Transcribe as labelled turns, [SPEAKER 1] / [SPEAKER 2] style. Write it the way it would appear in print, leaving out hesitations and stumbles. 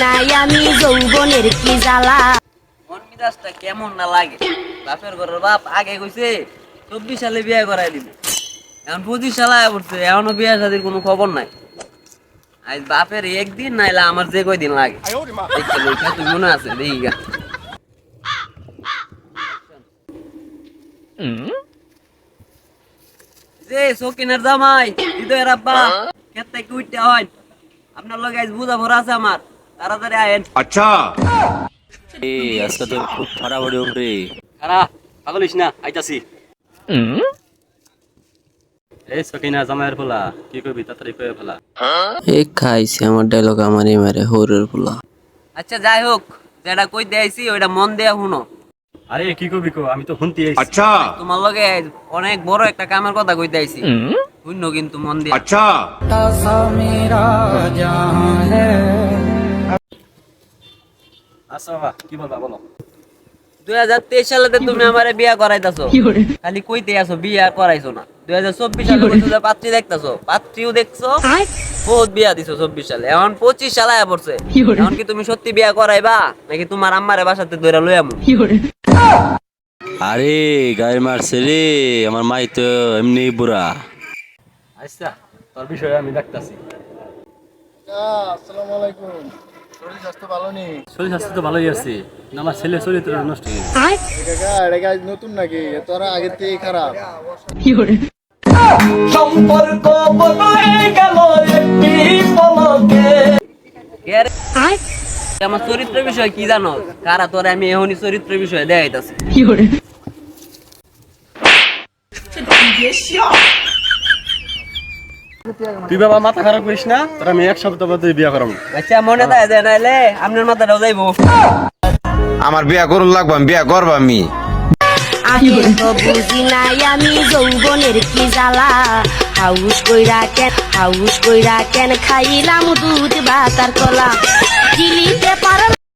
[SPEAKER 1] নাই আমি যৌবনের কি জ্বালা।
[SPEAKER 2] মন মিজাজটা কেমন না লাগে। বাপের ঘরের বাপ আগে কইছে 24 সালে বিয়ে করাই দিবে, এখন 25 সাল আয়া পড়ছে, এখনো বিয়ে শাদির কোনো খবর নাই। আজ বাপের একদিন নাইলে আমার যে কয়দিন লাগে। দেখতে লইখা তুই মনে আছে দেখি গা। যে সকিনের জামাই হৃদয়ের আব্বা খেতে কি উঠতে হয়, আপনার লগে আজ বুঝা ভরা আছে আমার, তাড়াতাড়ি আয়েন।
[SPEAKER 3] अच्छा
[SPEAKER 4] আজকে তো খুব ফাটাফাটি উঠবে।
[SPEAKER 5] খারা পাগলিস না, আইতাছি। এই সকিনা জামাইয়ের পোলা, কি কইবি তাড়াতাড়ি কয়ে ফেলা।
[SPEAKER 4] এ খাইছে আমার ডায়লগ আমারই মারে হোরের পোলা।
[SPEAKER 2] আচ্ছা যাই হোক, যেটা কই দিয়েছি ওইটা মন দেয়া শুনো।
[SPEAKER 5] আরে কি কইবি কো, আমি তো শুনতে আইছি।
[SPEAKER 3] अच्छा
[SPEAKER 2] তোমার লগে অনেক বড় একটা কামের কথা কই দিয়েছি, শুনো কিন্তু মন দিয়া।
[SPEAKER 3] अच्छा
[SPEAKER 5] আচ্ছা বাবা, কি বলবা বলো।
[SPEAKER 2] 2023 সালেতে তুমি আমারে বিয়া করাইতাছো, খালি কইতে আছো বিয়া করাইছো না। 2024 সালে কইছো যে পাত্রী দেখতাছো, পাত্রীও দেখছো, বহুত বিয়া দিছো 24 সালে, এখন 25 সাল আয়া পড়ছে। এখন কি তুমি সত্যি বিয়া করাইবা নাকি তোমার আম্মারে বাসাতে ধইরা লই আমু?
[SPEAKER 4] আরে গায়ের মারছে রে, আমার মাই তো এমনি বুড়া।
[SPEAKER 5] আচ্ছা তোর বিষয়ে আমি দেখতাছি।
[SPEAKER 6] আসসালামু আলাইকুম। শরীর স্বাস্থ্য ভালো নেই?
[SPEAKER 5] শরীর স্বাস্থ্য তো ভালোই আছে, কিন্তু আমার ছেলে চরিত্র নষ্ট হয়ে গেছে।
[SPEAKER 6] এটা কি আজ নতুন নাকি? তোরা আগের থেকেই খারাপ।
[SPEAKER 2] কে রে? আমার চরিত্রের বিষয় কি জানো? কারা তোরে আমি এখনই চরিত্রের বিষয়ে দেখাইতাছি।
[SPEAKER 5] তুই বাবা মাথা খারাপ করিস না, তোর আমি এক সপ্তাহ পর বিয়া করাবো।
[SPEAKER 2] আচ্ছা মনে থাকে যে নাইলে আপনার মাথাটাও যাইবো।
[SPEAKER 3] আমার বিয়া করুন লাগবো, আমি বিয়া করবো আমি।
[SPEAKER 1] আমি তো বুঝি নাই আমি যৌবনের কি জ্বালা। হাউস কইরা কেন খাইলাম দুধ ভাত আর কলা। গিলিতে পারলাম